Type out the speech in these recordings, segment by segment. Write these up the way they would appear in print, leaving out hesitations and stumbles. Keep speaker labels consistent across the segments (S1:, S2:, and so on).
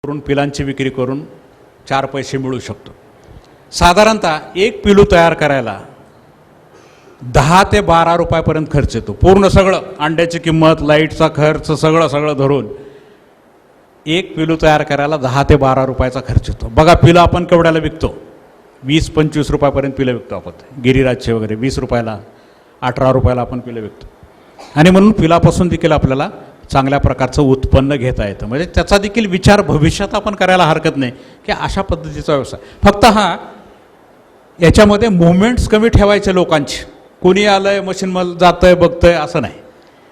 S1: करून पिलांची विक्री करून 4 पैसे मिळू शकतो. साधारणतः एक पिलू तयार करायला 10 ते 12 रुपयापर्यंत खर्च येतो. पूर्ण सगळं अंड्याची किंमत, लाईटचा खर्च, सगळं धरून एक पिलू तयार करायला 10 ते 12 रुपयाचा खर्च येतो. बघा पिलं आपण केवढ्याला विकतो? 20-25 रुपयापर्यंत पिलं विकतो आपण. गिरीराजचे वगैरे 20 रुपयाला, 18 रुपयाला आपण पिलं विकतो. आणि म्हणून पिलापासून देखील आपल्याला चांगल्या प्रकारचं उत्पन्न घेता येतं. म्हणजे त्याचा देखील विचार भविष्यात आपण करायला हरकत नाही की अशा पद्धतीचा व्यवसाय. फक्त याच्यामध्ये मुवमेंट्स कमी ठेवायचे लोकांची. कोणी आलंय मशीनमध्ये जातंय बघतंय असं नाही.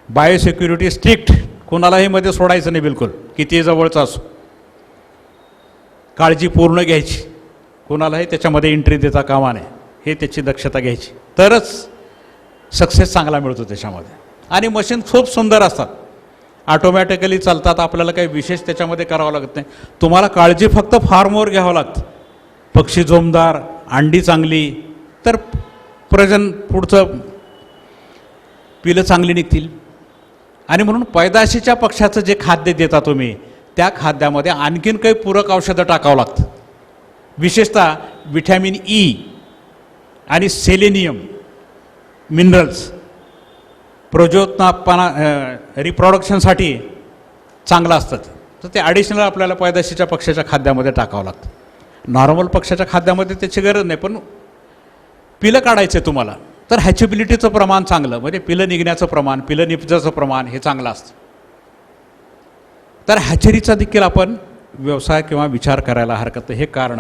S1: बायोसिक्युरिटी स्ट्रिक्ट, कोणालाही मध्ये सोडायचं नाही बिलकुल, किती जवळचा असो. काळजी पूर्ण घ्यायची, कोणालाही त्याच्यामध्ये एंट्री देता कामा नये, हे त्याची दक्षता घ्यायची. तरच सक्सेस चांगला मिळतो त्याच्यामध्ये. आणि मशीन खूप सुंदर असतात, ऑटोमॅटिकली चालतात. आपल्याला काही विशेष त्याच्यामध्ये करावं लागत नाही. तुम्हाला काळजी फक्त फार्मवर घ्यावं लागतं. पक्षी जोमदार, अंडी चांगली, तर पुढचं पिलं चांगली निघतील. आणि म्हणून पैदाशीच्या पक्षाचं जे खाद्य देता तुम्ही, त्या खाद्यामध्ये आणखीन काही पूरक औषधं टाकावं लागतं. विशेषतः व्हिटॅमिन ई आणि सेलेनियम मिनरल्स प्रजोत्पादना रिप्रोडक्शनसाठी चांगलं असतात. तर ते ॲडिशनल आपल्याला पैदाशीच्या पक्षाच्या खाद्यामध्ये टाकावं लागतं. नॉर्मल पक्षाच्या खाद्यामध्ये त्याची गरज नाही. पण पिलं काढायचं तुम्हाला, तर हॅचिबिलिटीचं प्रमाण चांगलं, म्हणजे पिलं निघण्याचं प्रमाण, पिलं निपजाचं प्रमाण हे चांगलं असतं. तर हॅचरीचा देखील आपण व्यवसाय किंवा विचार करायला हरकत नाही. हे कारण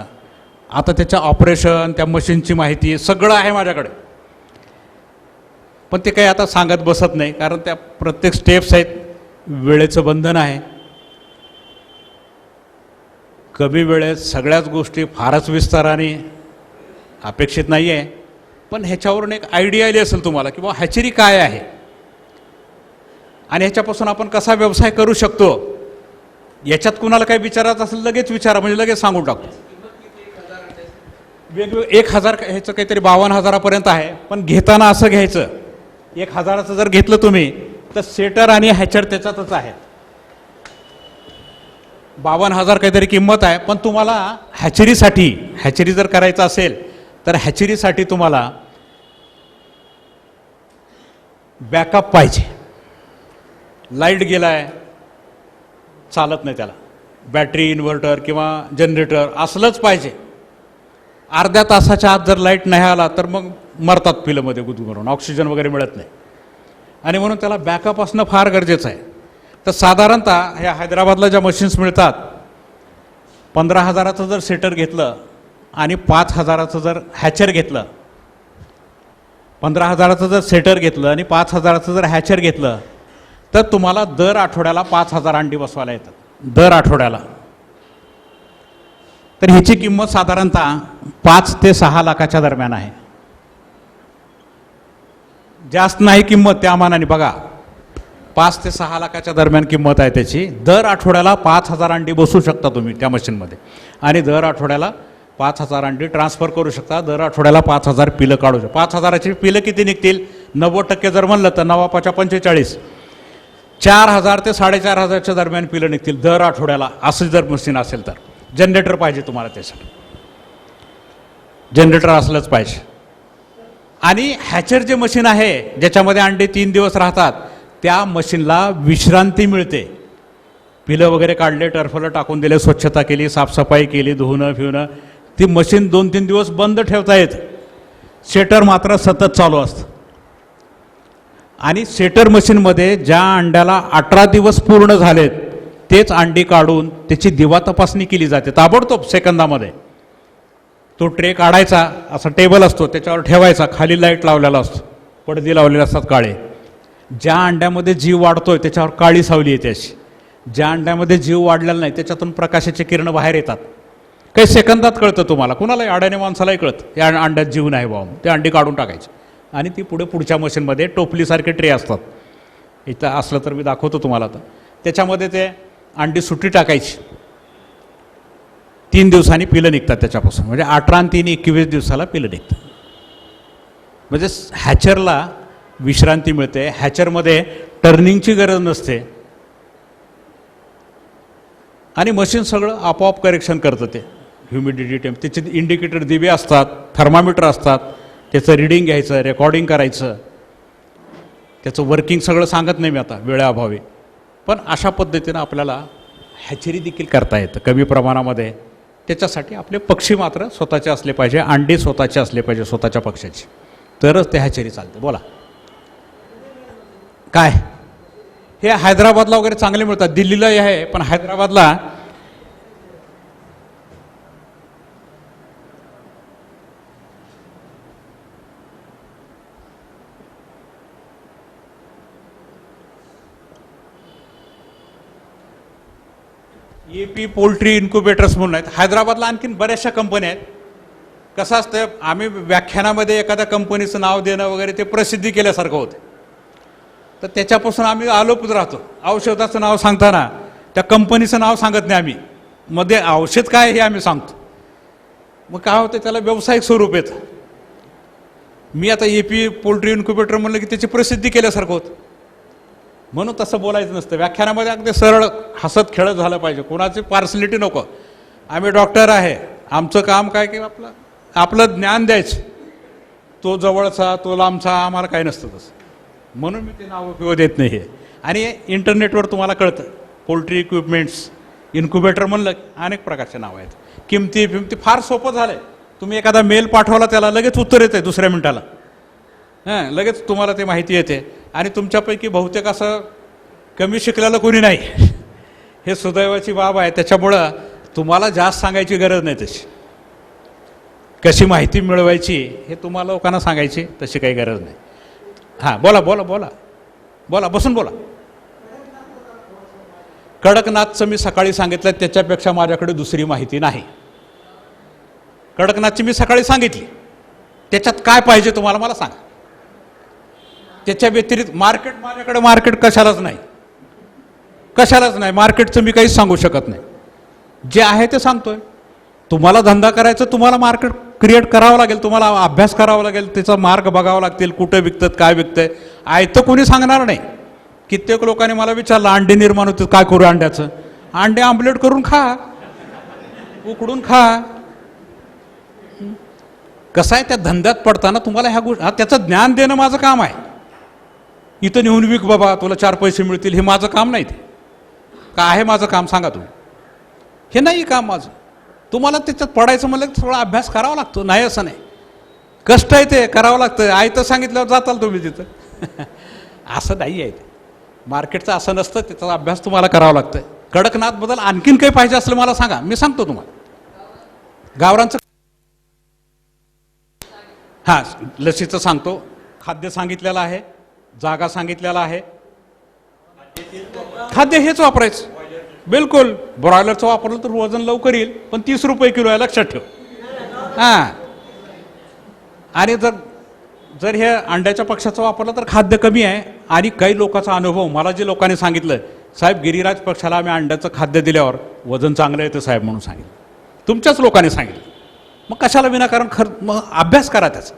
S1: आता त्याचं ऑपरेशन, त्या मशीनची माहिती सगळं आहे माझ्याकडे. पण ते काही आता सांगत बसत नाही, कारण त्या प्रत्येक स्टेप्स आहेत. वेळेचं बंधन आहे. कमी वेळेत सगळ्याच गोष्टी फारच विस्ताराने अपेक्षित नाही आहे. पण ह्याच्यावरून एक आयडिया आली असेल तुम्हाला की बाबा हॅचरी काय आहे आणि ह्याच्यापासून आपण कसा व्यवसाय करू शकतो. याच्यात कुणाला काही विचारायचं असेल लगेच विचारा, म्हणजे लगेच सांगून टाकतो. वेगवेगळं 1000 ह्याचं काहीतरी 52,000पर्यंत आहे. पण घेताना असं घ्यायचं, 1000चं जर घेतलं तुम्ही तर सेटर आणि हॅचर त्याच्यातच आहे. 52,000 काहीतरी किंमत आहे. पण तुम्हाला हॅचरी जर करायचं असेल तर हॅचरीसाठी तुम्हाला बॅकअप पाहिजे. लाईट गेलाय चालत नाही, त्याला बॅटरी, इन्व्हर्टर किंवा जनरेटर असलंच पाहिजे. अर्ध्या तासाच्या आत जर लाईट नाही आला तर मग मरतात पिलंमध्ये गुदमरून, ऑक्सिजन वगैरे मिळत नाही. आणि म्हणून त्याला बॅकअप असणं फार गरजेचं आहे. तर साधारणतः ह्या हैदराबादला ज्या मशीन्स मिळतात, 15,000चं जर सेटर घेतलं आणि 5,000चं जर हॅचर घेतलं, 15,000चं जर सेटर घेतलं आणि 5,000चं जर हॅचर घेतलं, तर तुम्हाला दर आठवड्याला 5,000 अंडी बसवायला येतात दर आठवड्याला. तर ह्याची किंमत साधारणतः 5 ते 6 लाखाच्या दरम्यान आहे. जास्त नाही किंमत त्या मानाने. बघा 5 ते 6 लाखाच्या दरम्यान किंमत आहे त्याची. दर आठवड्याला 5,000 अंडी बसवू शकता तुम्ही त्या मशीनमध्ये. आणि दर आठवड्याला 5,000 अंडी ट्रान्सफर करू शकता. दर आठवड्याला 5,000 पिलं काढू शकता. 5,000ची पिलं किती निघतील? 90% जर म्हणलं तर 9×5=45, 4,000 ते 4,500च्या दरम्यान पिलं निघतील दर आठवड्याला. असं जर मशीन असेल तर. जनरेटर पाहिजे तुम्हाला त्यासाठी, जनरेटर असलंच पाहिजे. आणि हॅचर जे मशीन आहे ज्याच्यामध्ये अंडे 3 दिवस राहतात, त्या मशीनला विश्रांती मिळते. पिलं वगैरे काढले, टर्फलं टाकून दिले, स्वच्छता केली, साफसफाई केली, धुणं फिवणं, ती मशीन 2-3 दिवस बंद ठेवता येत. सेटर मात्र सतत चालू असतं. आणि सेटर मशीनमध्ये ज्या अंड्याला 18 दिवस पूर्ण झालेत तेच अंडी काढून त्याची दिवा तपासणी केली जाते ताबडतोब सेकंदामध्ये. तो ट्रे काढायचा, असा टेबल असतो त्याच्यावर ठेवायचा, खाली लाईट लावलेला असतो, पडदे लावलेले असतात काळे. ज्या अंड्यामध्ये जीव वाढतोय त्याच्यावर काळी सावली येते अशी. ज्या अंड्यामध्ये जीव वाढलेला नाही त्याच्यातून प्रकाशाचे किरण बाहेर येतात. काही सेकंदात कळतं तुम्हाला, कुणालाही अडाणे माणसालाही कळतं या अंड्यात जीव नाही बाबा. ते अंडी काढून टाकायचे आणि ती पुढच्या मशीनमध्ये टोपलीसारखे ट्रे असतात. इथं असलं तर मी दाखवतो तुम्हाला. आता त्याच्यामध्ये ते अंडी सुट्टी टाकायची. 3 दिवसांनी पिलं निघतात त्याच्यापासून. म्हणजे 18 आणि 3 21 दिवसाला पिलं निघतात. म्हणजे हॅचरला विश्रांती मिळते. हॅचरमध्ये टर्निंगची गरज नसते. आणि मशीन सगळं आपोआप करेक्शन करतं ते ह्युमिडिटी टेम्प. त्याचे इंडिकेटर दिवे असतात, थर्मामीटर असतात, त्याचं रिडिंग घ्यायचं, रेकॉर्डिंग करायचं. त्याचं वर्किंग सगळं सांगत नाही मी आता वेळेअभावी. पण अशा पद्धतीनं आपल्याला हॅचरी देखील करता येतं कमी प्रमाणामध्ये. त्याच्यासाठी आपले पक्षी मात्र स्वतःचे असले पाहिजे, अंडी स्वतःचे असले पाहिजे स्वतःच्या पक्षाची, तरच ते हॅचरी चालते. बोला काय. हे हैदराबादला वगैरे चांगले मिळतात, दिल्लीला आहे, पण हैदराबादला AP पोल्ट्री इन्क्युबेटर्स म्हणून आहेत. हैदराबादला आणखीन बऱ्याचशा कंपन्या आहेत. कसं असतं, आम्ही व्याख्यानामध्ये एखाद्या कंपनीचं नाव देणं वगैरे ते प्रसिद्धी केल्यासारखं होतं, तर त्याच्यापासून आम्ही आलोपच राहतो. औषधाचं नाव सांगताना त्या कंपनीचं नाव सांगत नाही आम्ही, मध्ये औषध काय हे आम्ही सांगतो. मग काय होतं, त्याला व्यावसायिक स्वरूप येतं. मी आता AP पोल्ट्री इन्क्युबेटर म्हणलं की त्याची प्रसिद्धी केल्यासारखं होतं. म्हणून तसं बोलायचं नसतं. व्याख्यानामध्ये अगदी सरळ हसत खेळत झालं पाहिजे, कोणाची पार्सलिटी नको. आम्ही डॉक्टर आहे, आमचं काम काय की आपलं ज्ञान द्यायचं, तो जवळचा तो लांबचा आम्हाला काही नसतं तसं. म्हणून मी ते नाव उपयोग देत नाही. हे आणि इंटरनेटवर तुम्हाला कळतं, पोल्ट्री इक्विपमेंट्स इन्क्युबेटर म्हणलं अनेक प्रकारचे नाव आहेत. किमती फार सोपं झालं आहे. तुम्ही एखादा मेल पाठवला त्याला लगेच उत्तर येतं आहे 2 मिनिटाला. लगेच तुम्हाला ते माहिती येते. आणि तुमच्यापैकी बहुतेक असं कमी शिकलेलं कोणी नाही, हे सुदैवाची बाब आहे. त्याच्यामुळं तुम्हाला जास्त सांगायची गरज नाही तशी. कशी माहिती मिळवायची हे तुम्हाला लोकांना सांगायची तशी काही गरज नाही. हां बोला बोला बोला बोला बसून बोला. कडकनाथचं मी सकाळी सांगितलं, त्याच्यापेक्षा माझ्याकडे दुसरी माहिती नाही. कडकनाथची मी सकाळी सांगितली, त्याच्यात काय पाहिजे तुम्हाला मला सांगा. त्याच्या व्यतिरिक्त माझ्याकडे मार्केट कशालाच नाही. मार्केटचं मी काहीच सांगू शकत नाही. जे आहे ते सांगतोय. तुम्हाला धंदा करायचा, तुम्हाला मार्केट क्रिएट करावं लागेल, तुम्हाला अभ्यास करावा लागेल, त्याचा मार्ग बघावा लागतील, कुठं विकतात काय विकतंय. आयतं कोणी सांगणार नाही. कित्येक लोकांनी मला विचारलं अंडे निर्माण होते, काय करू अंड्याचं. अंडे आमलेट करून खा, उकडून खा. कसं आहे, त्या धंद्यात पडताना तुम्हाला ह्या गोष्टी, त्याचं ज्ञान देणं माझं काम आहे. इथं नेऊन विक बाबा, तुला 4 पैसे मिळतील, हे माझं काम नाही. ते काय आहे माझं काम सांगा तुम्ही. हे नाही काम माझं. तुम्हाला त्याच्यात पडायचं म्हणलं की थोडा अभ्यास करावा लागतो, नाही असं नाही. कष्ट आहे ते करावं लागतं. आयतं सांगितल्यावर जाताल तुम्ही तिथं. असं नाही आहे ते. मार्केटचं असं नसतं, त्याचा अभ्यास तुम्हाला करावा लागतं. कडकनाथबद्दल आणखीन काही पाहिजे असलं मला सांगा, मी सांगतो तुम्हाला. गावरांचं हां लसीचं सांगतो. खाद्य सांगितलेलं आहे, जागा सांगितलेला आहे. खाद्य हेच वापरायचं बिलकुल. ब्रॉयलरचं वापरलं तर वजन लवकर येईल, पण 30 रुपये किलो आहे, लक्षात ठेव. हां आणि जर हे अंड्याच्या पक्षाचं वापरलं तर खाद्य कमी आहे. आणि काही लोकांचा अनुभव मला जे लोकांनी सांगितलं, साहेब गिरिराज पक्षाला आम्ही अंड्याचं खाद्य दिल्यावर वजन चांगलं येतं साहेब म्हणून सांगितलं. तुमच्याच लोकांनी सांगितलं. मग कशाला विनाकारण मग अभ्यास करा त्याचा,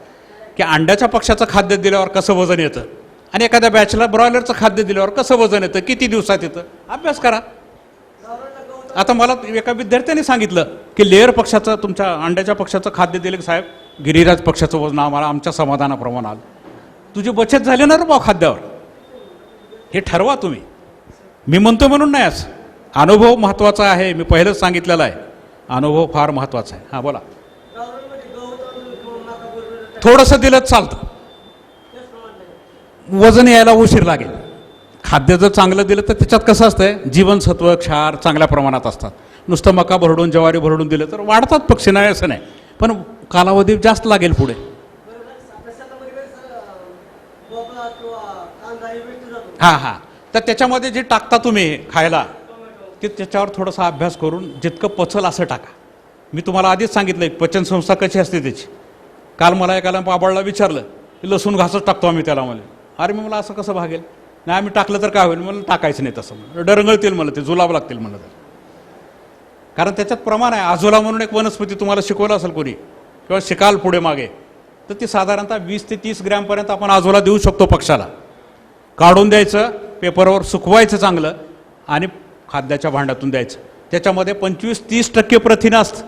S1: की अंड्याच्या पक्षाचं खाद्य दिल्यावर कसं वजन येतं आणि एखाद्या बॅचला ब्रॉयलरचं खाद्य दिल्यावर कसं वजन येतं, किती दिवसात येतं, अभ्यास करा. आता मला एका विद्यार्थ्याने सांगितलं की लेअर पक्षाचं, तुमच्या अंड्याच्या पक्षाचं खाद्य दिलं की साहेब गिरिराज पक्षाचं वजन आम्हाला आमच्या समाधानाप्रमाणे आलं. तुझी बचत झाली ना रे भाऊ खाद्यावर. हे ठरवा तुम्ही. मी म्हणतो म्हणून नाही, असं अनुभव महत्त्वाचा आहे. मी पहिलंच सांगितलेलं आहे, अनुभव फार महत्त्वाचा आहे. हां बोला. थोडंसं दिलं चालतं, वजन यायला उशीर लागेल. खाद्य जर चांगलं दिलं तर त्याच्यात कसं असतंय, जीवनसत्व क्षार चांगल्या प्रमाणात असतात. नुसतं मका भरडून ज्वारी भरडून दिलं तर वाढतात पक्षी, नाही असं नाही, पण कालावधी जास्त लागेल पुढे. हां हां तर त्याच्यामध्ये जे टाकता तुम्ही खायला, ते त्याच्यावर थोडासा अभ्यास करून जितकं पचल असं टाका. मी तुम्हाला आधीच सांगितलं पचनसंस्था कशी असते त्याची. काल मला एकाला बाबाळला विचारलं, लसूण घासच टाकतो आम्ही त्याला. मला अरे मी मला असं कसं भागेल, नाही आम्ही टाकलं तर काय होईल, मला टाकायचं नाही तसं. मला डरंगळतील, मला ते जुलाब लागतील म्हणलं तर. कारण त्याच्यात प्रमाण आहे. आजोला म्हणून एक वनस्पती तुम्हाला शिकवलं असेल कोणी किंवा शिकाल पुढे मागे, तर ती साधारणतः 20 ते 30 ग्रॅमपर्यंत आपण आजोला देऊ शकतो पक्षाला. काढून द्यायचं, पेपरवर सुकवायचं चांगलं आणि खाद्याच्या भांड्यातून द्यायचं. त्याच्यामध्ये 25-30% प्रथिनं असतं.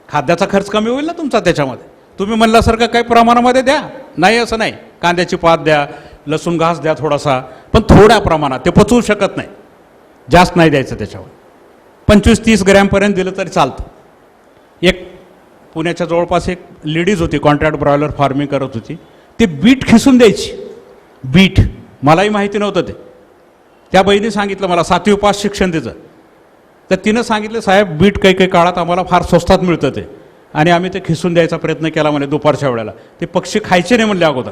S1: खाद्याचा खर्च कमी होईल ना तुमचा त्याच्यामध्ये. तुम्ही म्हणल्यासारखं काही प्रमाणामध्ये द्या, नाही असं नाही. कांद्याची पात द्या, लसूण घास द्या थोडासा, पण थोड्या प्रमाणात. ते पचवू शकत नाही, जास्त नाही द्यायचं त्याच्यावर. 25-30 ग्रॅमपर्यंत दिलं तरी चालतं. एक पुण्याच्या जवळपास एक लेडीज होती, कॉन्ट्रॅक्ट ब्रॉयलर फार्मिंग करत होती. ते बीट खिसून द्यायची. बीट मलाही माहिती नव्हतं ते. त्या बहिणी सांगितलं मला, 7वी पास शिक्षण तिचं. तर तिनं सांगितलं, साहेब बीट काही काही काळात आम्हाला फार स्वस्तात मिळतं ते, आणि आम्ही ते खिसून द्यायचा प्रयत्न केला म्हणे दुपारच्या वेळेला. ते पक्षी खायचे नाही म्हणले अगोदर,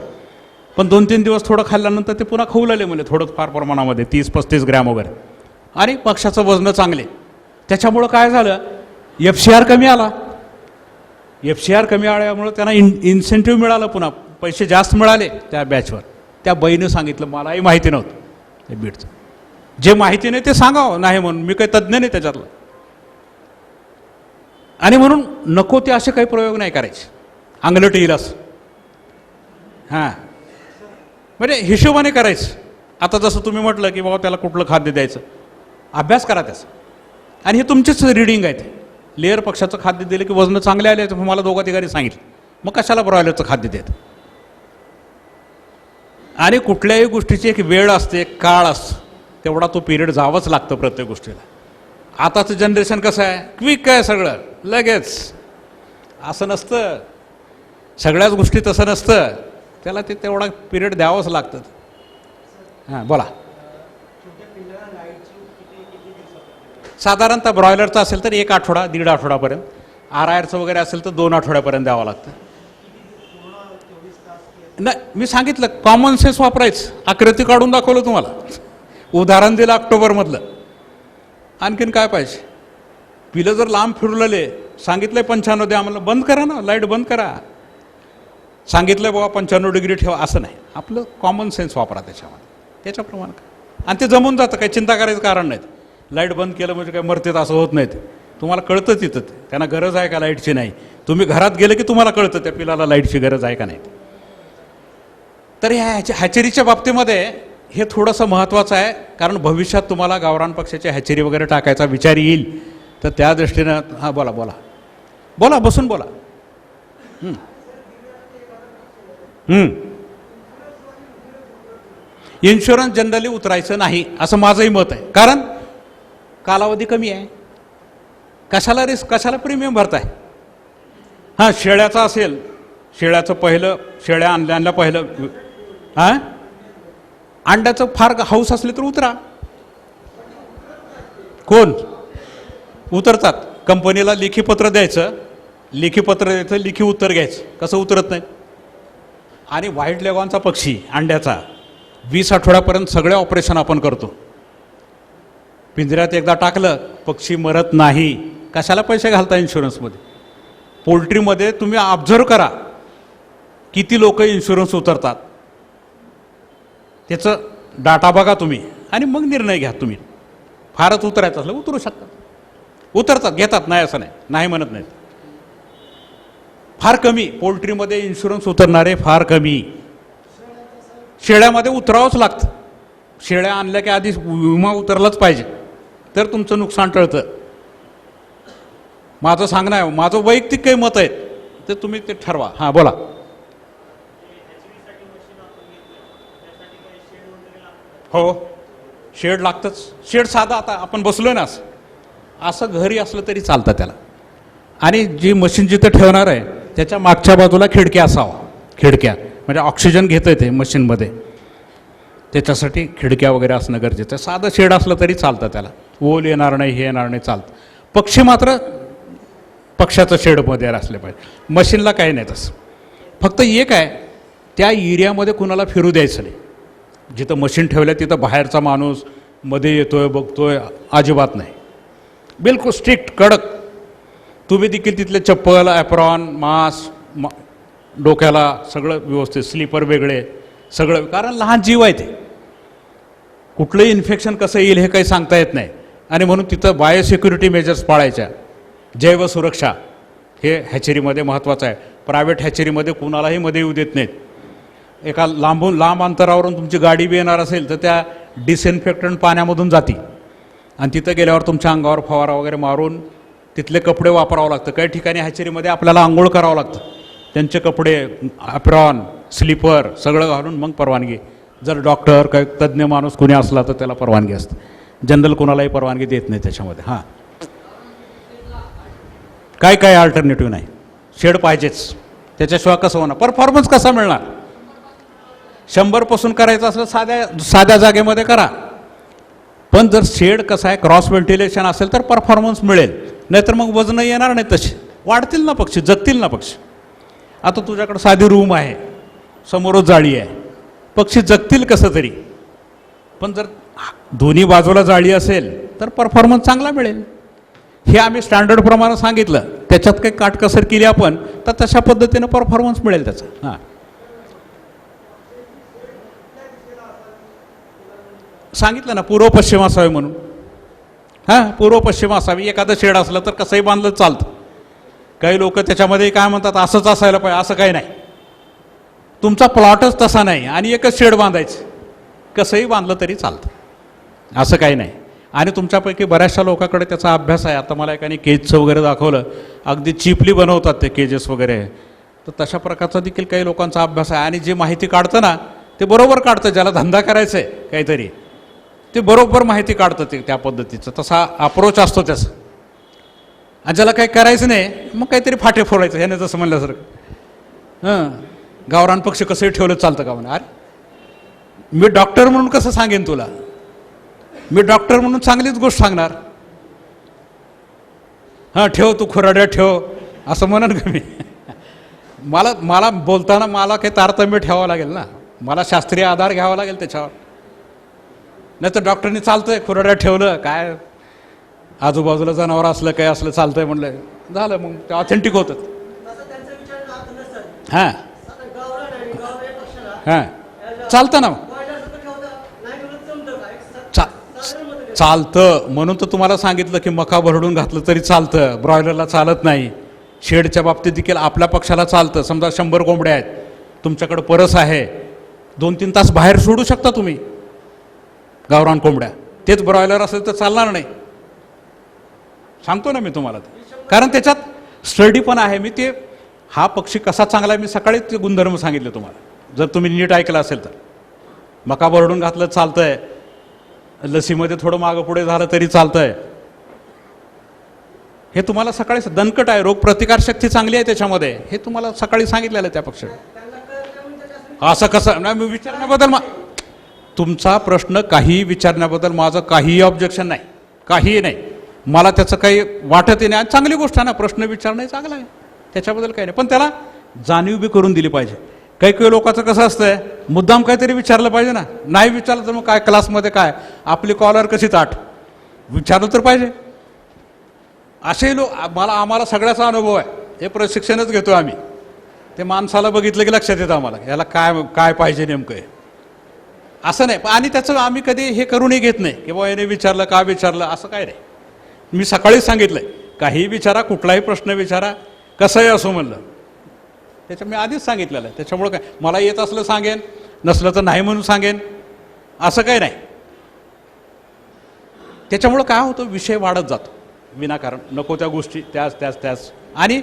S1: पण 2-3 दिवस थोडं खाल्ल्यानंतर ते पुन्हा खाऊ लागले म्हणजे थोडं फार प्रमाणामध्ये 30-35 ग्रॅम वगैरे. आणि पक्षाचं वजन चांगले. त्याच्यामुळं काय झालं, FCR कमी आला. FCR कमी आल्यामुळं त्यांना इन्सेंटिव्ह मिळालं, पुन्हा पैसे जास्त मिळाले त्या बॅचवर. त्या बाईनं सांगितलं, मलाही माहिती नव्हतं ते बीटचं. जे माहिती नाही ते सांगावं, नाही म्हणून मी काही तज्ज्ञ नाही त्याच्यातलं. आणि म्हणून नको ते असे काही प्रयोग नाही करायचे, अंगलट येईल असं. हां, म्हणजे हिशोबाने करायचं. आता जसं तुम्ही म्हटलं की बाबा त्याला कुठलं खाद्य द्यायचं, अभ्यास करा त्याचा. आणि हे तुमचीच रिडिंग आहे. ते लेअर पक्षाचं खाद्य दिलं की वजन चांगले आले, तर मला 2-3 सांगितलं, मग कशाला ब्रॉयलरचं खाद्य देत. आणि कुठल्याही गोष्टीची एक वेळ असते, एक काळ असतो, तेवढा तो पिरियड जावंच लागतं प्रत्येक गोष्टीला. आताचं जनरेशन कसं आहे, क्विक आहे सगळं, लगेच. असं नसतं, सगळ्याच गोष्टी तसं नसतं. त्याला ते तेवढा पिरियड द्यावंच लागतं. हां बोला. साधारणतः ब्रॉयलरचं असेल तर 1 आठवडा 1.5 आठवडापर्यंत, RIRचं वगैरे असेल तर 2 आठवड्यापर्यंत द्यावं लागतं. नाही, मी सांगितलं कॉमन सेन्स वापरायचं. आकृती काढून दाखवलं तुम्हाला, उदाहरण दिलं ऑक्टोबरमधलं. आणखीन काय पाहिजे. पिलं जर लांब फिरलेले, सांगितलंय 95 द्या, आम्हाला बंद करा ना, लाईट बंद करा. सांगितलंय बाबा 95 डिग्री ठेवा, असं नाही. आपलं कॉमन सेन्स वापरा त्याच्यामध्ये, त्याच्याप्रमाणे काय. आणि ते जमून जातं, काही चिंता करायचं कारण नाही. लाईट बंद केलं म्हणजे काय मरतेत असं होत नाही. तुम्हाला कळतं तिथं त्यांना गरज आहे का लाईटची, नाही. तुम्ही घरात गेलं की तुम्हाला कळतं त्या पिलाला लाईटची गरज आहे का नाही. तर ह्या हॅचरीच्या बाबतीमध्ये हे थोडंसं महत्त्वाचं आहे, कारण भविष्यात तुम्हाला गावरान पक्षाची हॅचरी वगैरे टाकायचा विचार येईल. तर त्या दृष्टीनं हां बोला बोला बोला, बसून बोला. इन्शुरन्स जनरली उतरायचं नाही असं माझंही मत आहे, कारण कालावधी कमी आहे. कशाला रिस्क, कशाला प्रीमियम भरताय. हां, शेळ्याचं असेल, शेळ्याचं पहिलं, शेळ्या आणल्या पहिलं. हां, अंड्याचं फार हाऊस असले तर उतरा. कोण उतरतात, कंपनीला लेखी पत्र द्यायचं, लेखी पत्र द्यायचं, लेखी उत्तर घ्यायचं. कसं उतरत नाही. आणि व्हाईट लेगॉनचा पक्षी अंड्याचा 20 आठवड्यापर्यंत सगळे ऑपरेशन आपण करतो. पिंजऱ्यात एकदा टाकलं, पक्षी मरत नाही. कशाला पैसे घालता इन्शुरन्समध्ये. पोल्ट्रीमध्ये तुम्ही ऑब्झर्व करा किती लोक इन्शुरन्स उतरतात, त्याचं डाटा बघा तुम्ही, आणि मग निर्णय घ्या. तुम्ही फारच उतरायचं असलं उतरू शकता. उतरतात, घेतात, नाही असं नाही, नाही म्हणत नाहीत. फार कमी पोल्ट्रीमध्ये इन्शुरन्स उतरणारे, फार कमी. शेळ्यामध्ये उतरावंच लागतं. शेळ्या आणल्या की आधी विमा उतरलाच पाहिजे, तर तुमचं नुकसान टळतं. माझं सांगणं आहे, माझं वैयक्तिक काही मत आहे, ते तुम्ही ते ठरवा. हां बोला. हो, शेड लागतंच. शेड साधा आता आपण बसलोय ना, असं घरी असलं तरी चालतं त्याला. आणि जी मशीन जिथं ठेवणार आहे त्याच्या मागच्या बाजूला खिडक्या असावा. खिडक्या म्हणजे ऑक्सिजन घेतं आहे ते मशीनमध्ये, त्याच्यासाठी खिडक्या वगैरे असणं गरजेचं आहे. साधं शेड असलं तरी चालतं त्याला, ओल येणार नाही, हे येणार नाही, चालतं. पक्षी मात्र पक्षाचं शेडमध्ये असले पाहिजे. मशीनला काही नाही तसं. फक्त एक आहे, त्या एरियामध्ये कुणाला फिरू द्यायचं नाही. जिथं मशीन ठेवलं तिथं बाहेरचा माणूस मध्ये येतोय, बघतोय, अजिबात नाही. बिलकुल स्ट्रिक्ट, कडक. तुम्ही देखील तिथले चप्पल, ॲप्रॉन, मास्क, डोक्याला सगळं व्यवस्थित, स्लीपर वेगळे सगळं, कारण लहान जीव आहे ते. कुठलंही इन्फेक्शन कसं येईल हे काही सांगता येत नाही. आणि म्हणून तिथं बायोसिक्युरिटी मेजर्स पाळायच्या. जैवसुरक्षा हे हॅचरीमध्ये महत्त्वाचं आहे. प्रायव्हेट हॅचरीमध्ये कुणालाही मध्ये येऊ देत नाहीत. एका लांब अंतरावरून तुमची गाडी बी येणार असेल तर त्या डिसइन्फेक्टंट पाण्यामधून जाती. आणि तिथं गेल्यावर तुमच्या अंगावर फवारा वगैरे मारून तिथले कपडे वापरावं लागतं. काही ठिकाणी हॅचरीमध्ये आपल्याला आंघोळ करावं लागतं. त्यांचे कपडे ॲप्रॉन स्लीपर सगळं घालून मग परवानगी. जर डॉक्टर काही तज्ज्ञ माणूस कोणी असला तर त्याला परवानगी असते. जनरल कोणालाही परवानगी देत नाही त्याच्यामध्ये. हां, काय अल्टरनेटिव्ह नाही. शेड पाहिजेच, त्याच्याशिवाय कसं होणार, परफॉर्मन्स कसा मिळणार. 100 करायचं असलं साध्या जागेमध्ये करा, पण जर शेड कसं आहे क्रॉस व्हेंटिलेशन असेल तर परफॉर्मन्स मिळेल. नाहीतर मग वजन येणार नाही, तसे वाढतील ना पक्षी, जगतील ना पक्षी. आता तुझ्याकडं साधी रूम आहे, समोरच जाळी आहे, पक्षी जगतील कसं तरी. पण जर दोन्ही बाजूला जाळी असेल तर परफॉर्मन्स चांगला मिळेल. हे आम्ही स्टँडर्ड प्रमाणे सांगितलं, त्याच्यात काही काटकसर केली आपण तर तशा पद्धतीनं परफॉर्मन्स मिळेल त्याचं. हां, सांगितलं ना पूर्व पश्चिम असावे म्हणून. हां, पूर्व पश्चिम असावी. एखादं शेड असलं तर कसंही बांधलं चालतं. काही लोक त्याच्यामध्ये काय म्हणतात असंच असायला पाहिजे, असं काही नाही. तुमचा प्लॉटच तसा नाही आणि एकच शेड बांधायचं, कसंही बांधलं तरी चालतं, असं काही नाही. आणि तुमच्यापैकी बऱ्याचशा लोकांकडे त्याचा अभ्यास आहे. आता मला एकाने केजचं वगैरे दाखवलं, अगदी चीपली बनवतात ते केजेस वगैरे. तर तशा प्रकारचा देखील काही लोकांचा अभ्यास आहे. आणि जे माहिती काढतं ना ते बरोबर काढतं. ज्याला धंदा करायचा आहे काहीतरी ते बरोबर माहिती काढतं, ते त्या पद्धतीचं तसा अप्रोच असतो त्याचा. आणि ज्याला काही करायचं नाही मग काहीतरी फाटे फोडायचं, ह्याने जसं म्हणल्यासारखं. गावरान पक्षी कसंही ठेवलं चालतं का म्हणा. अरे मी डॉक्टर म्हणून कसं सांगेन तुला, मी डॉक्टर म्हणून चांगलीच गोष्ट सांगणार. हां, ठेव तू खुराड्या ठेव असं म्हणन का मी. मला बोलताना मला काही तारतम्य ठेवावं लागेल ना, मला शास्त्रीय आधार घ्यावा लागेल त्याच्यावर. नाही तर डॉक्टरनी चालतंय खुराड्या ठेवलं काय, आजूबाजूला जनावर असलं काय असलं चालतंय म्हणलं झालं, मग ते ऑथेंटिक होतं. हां हां, चालतं ना, चालतं म्हणून तर तुम्हाला सांगितलं की मका भरडून घातलं तरी चालतं, ब्रॉयलरला चालत नाही. शेडच्या बाबतीत देखील आपल्या पक्षाला चालतं. समजा 100 कोंबड्या आहेत, तुमच्याकडं परस आहे, 2-3 तास बाहेर सोडू शकता तुम्ही गावरान कोंबड्या. तेच ब्रॉयलर असेल तर चालणार नाही. सांगतो ना मी तुम्हाला ते, कारण त्याच्यात स्टडी पण आहे. मी ते हा पक्षी कसा चांगला आहे मी सकाळीच ते गुणधर्म सांगितले तुम्हाला, जर तुम्ही नीट ऐकलं असेल तर. मका भरडून घातलं चालतंय, लसीमध्ये थोडं मागं पुढे झालं तरी चालतंय. हे तुम्हाला सकाळी दणकट आहे, रोगप्रतिकारशक्ती चांगली आहे त्याच्यामध्ये, हे तुम्हाला सकाळी सांगितलेलं आहे त्या पक्षाने. असं कसं नाही, मी विचारण्याबद्दल तुमचा प्रश्न काही विचारण्याबद्दल माझं काहीही ऑब्जेक्शन नाही, काहीही नाही. मला त्याचं काही वाटतही नाही. चांगली गोष्ट आहे ना, प्रश्न विचारणं चांगलं आहे, त्याच्याबद्दल काही नाही. पण त्याला जाणीव बी करून दिली पाहिजे. काही लोकांचं कसं असतंय, मुद्दाम काहीतरी विचारलं पाहिजे ना, नाही विचारलं तर मग काय क्लासमध्ये काय आपली कॉलर कशी ताट, विचारलं तर पाहिजे. असे लोक आम्हाला सगळ्याचा अनुभव आहे. हे प्रशिक्षणच घेतो आम्ही. ते माणसाला बघितलं की लक्षात येतं आम्हाला याला काय काय पाहिजे नेमकं आहे. असं नाही, आणि त्याचं आम्ही कधी हे करूनही घेत नाही की बाबा याने विचारलं का विचारलं, असं काय नाही. मी सकाळीच सांगितलंय, काही विचारा, कुठलाही प्रश्न विचारा, कसंही असो म्हणलं. त्याच्या मी आधीच सांगितलेलं आहे. त्याच्यामुळं काय, मला येत असलं सांगेन, नसलं तर नाही म्हणून सांगेन, असं काही नाही. त्याच्यामुळं काय होतं, विषय वाढत जातो विनाकारण, नको त्या गोष्टी त्याच आणि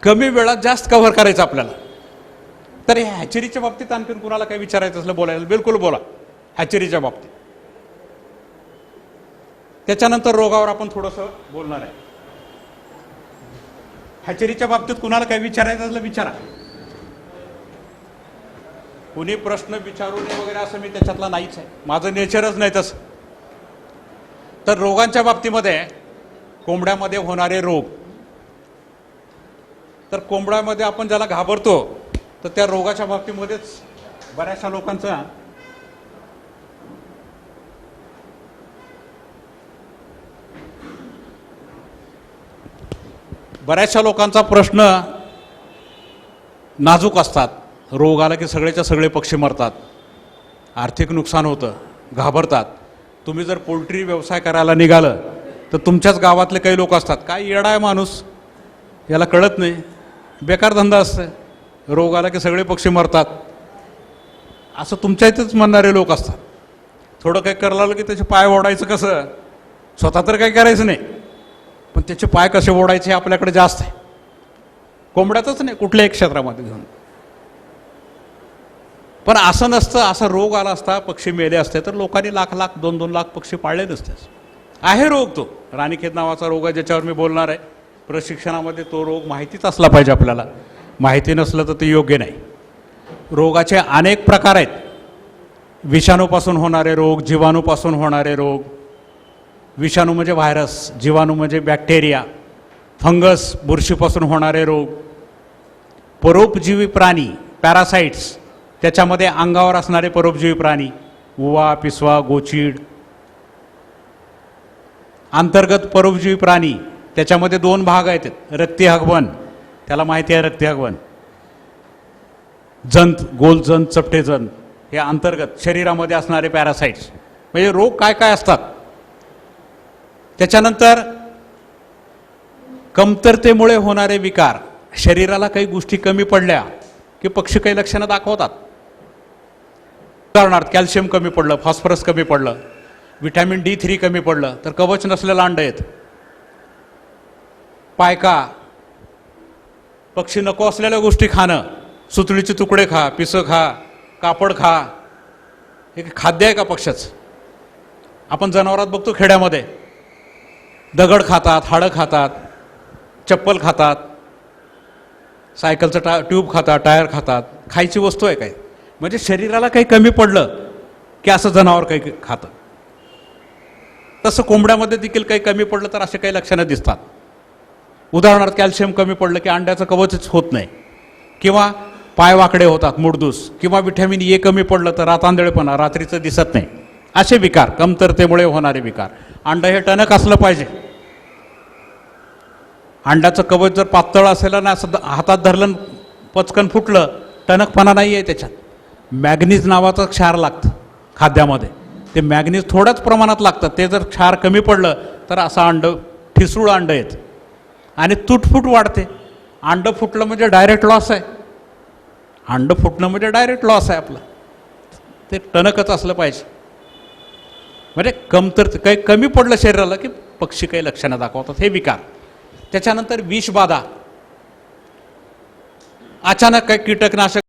S1: कमी वेळात जास्त कव्हर करायचं आपल्याला. तर हे हॅचरीच्या बाबतीत आणखीन कुणाला काही विचारायचं असलं बोलायला बिलकुल बोला, हॅचरीच्या बाबतीत. त्याच्यानंतर रोगावर आपण थोडंसं बोलणार आहे. हॅचरीच्या बाबतीत कुणाला काही विचारायचं असलं विचारा. कुणी प्रश्न विचारू नये वगैरे असं मी त्याच्यातला नाहीच आहे, माझं नेचरच नाही तसं. तर रोगांच्या बाबतीमध्ये कोंबड्यामध्ये होणारे रोग, तर कोंबड्यामध्ये आपण ज्याला घाबरतो तर त्या रोगाच्या बाबतीमध्येच बऱ्याचशा लोकांचा प्रश्न नाजूक असतात. रोग आला की सगळेच्या सगळे पक्षी मरतात, आर्थिक नुकसान होतं, घाबरतात. तुम्ही जर पोल्ट्री व्यवसाय करायला निघालं तर तुमच्याच गावातले काही लोक असतात, काय येडा आहे माणूस, याला कळत नाही, बेकार धंदा असतं, रोग आला की सगळे पक्षी मरतात, असं तुमच्या इथेच म्हणणारे लोक असतात. थोडं काही करायला लागलं की त्याचे पाय ओढायचं कसं, स्वतः तर काही करायचं नाही, पण त्याचे पाय कसे ओढायचे हे आपल्याकडे जास्त आहे. कोंबड्यातच नाही, कुठल्याही क्षेत्रामध्ये घेऊन. पण असं नसतं, असा रोग आला असता, पक्षी मेले असते तर लोकांनी लाख लाख 2-2 लाख पक्षी पाळले नसते. आहे रोग तो राणीखेत नावाचा रोग आहे, ज्याच्यावर मी बोलणार आहे. प्रशिक्षणामध्ये तो रोग माहितीच असला पाहिजे आपल्याला. माहिती नसलं तर ते योग्य नाही. रोगाचे अनेक प्रकार आहेत. विषाणूपासून होणारे रोग, जीवाणूपासून होणारे रोग. विषाणू म्हणजे व्हायरस, जीवाणू म्हणजे बॅक्टेरिया, फंगस, बुरशीपासून होणारे रोग. परोपजीवी प्राणी, पॅरासाइट्स, त्याच्यामध्ये अंगावर असणारे परोपजीवी प्राणी, उवा, पिसवा, गोचीड. अंतर्गत परोपजीवी प्राणी, त्याच्यामध्ये 2 भाग आहेत. रक्तीहगवन, त्याला माहिती आहे रक्तीहगवन. जंत, गोल जंत, चपटे जंत, हे अंतर्गत शरीरामध्ये असणारे पॅरासाइट्स. म्हणजे रोग काय काय असतात. त्याच्यानंतर कमतरतेमुळे होणारे विकार. शरीराला काही गोष्टी कमी पडल्या की पक्षी काही लक्षणं दाखवतात. उदाहरणार्थ कॅल्शियम कमी पडलं, फॉस्फरस कमी पडलं, विटॅमिन D3 कमी पडलं तर कवच नसलेलं अंड येतं. पायका, पक्षी नको असलेल्या गोष्टी खाणं, सुतळीचे तुकडे खा, पिसं खा, कापड खा, हे खाद्य आहे का पक्षाचं? आपण जनावरात बघतो खेड्यामध्ये दगड खातात, हाडं खातात, चप्पल खातात, सायकलचं ट्यूब खातात, टायर खातात. खायची वस्तू आहे काय? म्हणजे शरीराला काही कमी पडलं की असं जनावर काही खातं. तसं कोंबड्यामध्ये देखील काही कमी पडलं तर असे काही लक्षणं दिसतात. उदाहरणार्थ कॅल्शियम कमी पडलं की अंड्याचं कवचच होत नाही, किंवा पाय वाकडे होतात, मुडदूस, किंवा विटॅमिन ए कमी पडलं तर रातांधळेपणा, रात्रीचं दिसत नाही. असे विकार, कमतरतेमुळे होणारे विकार. अंड हे टणक असलं पाहिजे. अंड्याचं कवच जर पातळ असेल ना, असं हातात धरलं पचकन फुटलं, टणकपणा नाही आहे त्याच्यात. मॅग्नीज नावाचं क्षार लागतं खाद्यामध्ये. ते मॅग्नीज थोड्याच प्रमाणात लागतं. ते जर क्षार कमी पडलं तर असं अंड, ठिसूळ अंड येतं आणि तुटफूट वाढते. अंड फुटलं म्हणजे डायरेक्ट लॉस आहे. अंड फुटणं म्हणजे डायरेक्ट लॉस आहे आपलं. ते टणकच असलं पाहिजे. म्हणजे काही कमी पडलं शरीराला की पक्षी काही लक्षणं दाखवतात, हे विकार. त्याच्यानंतर विषबाधा. अचानक काही कीटकनाशक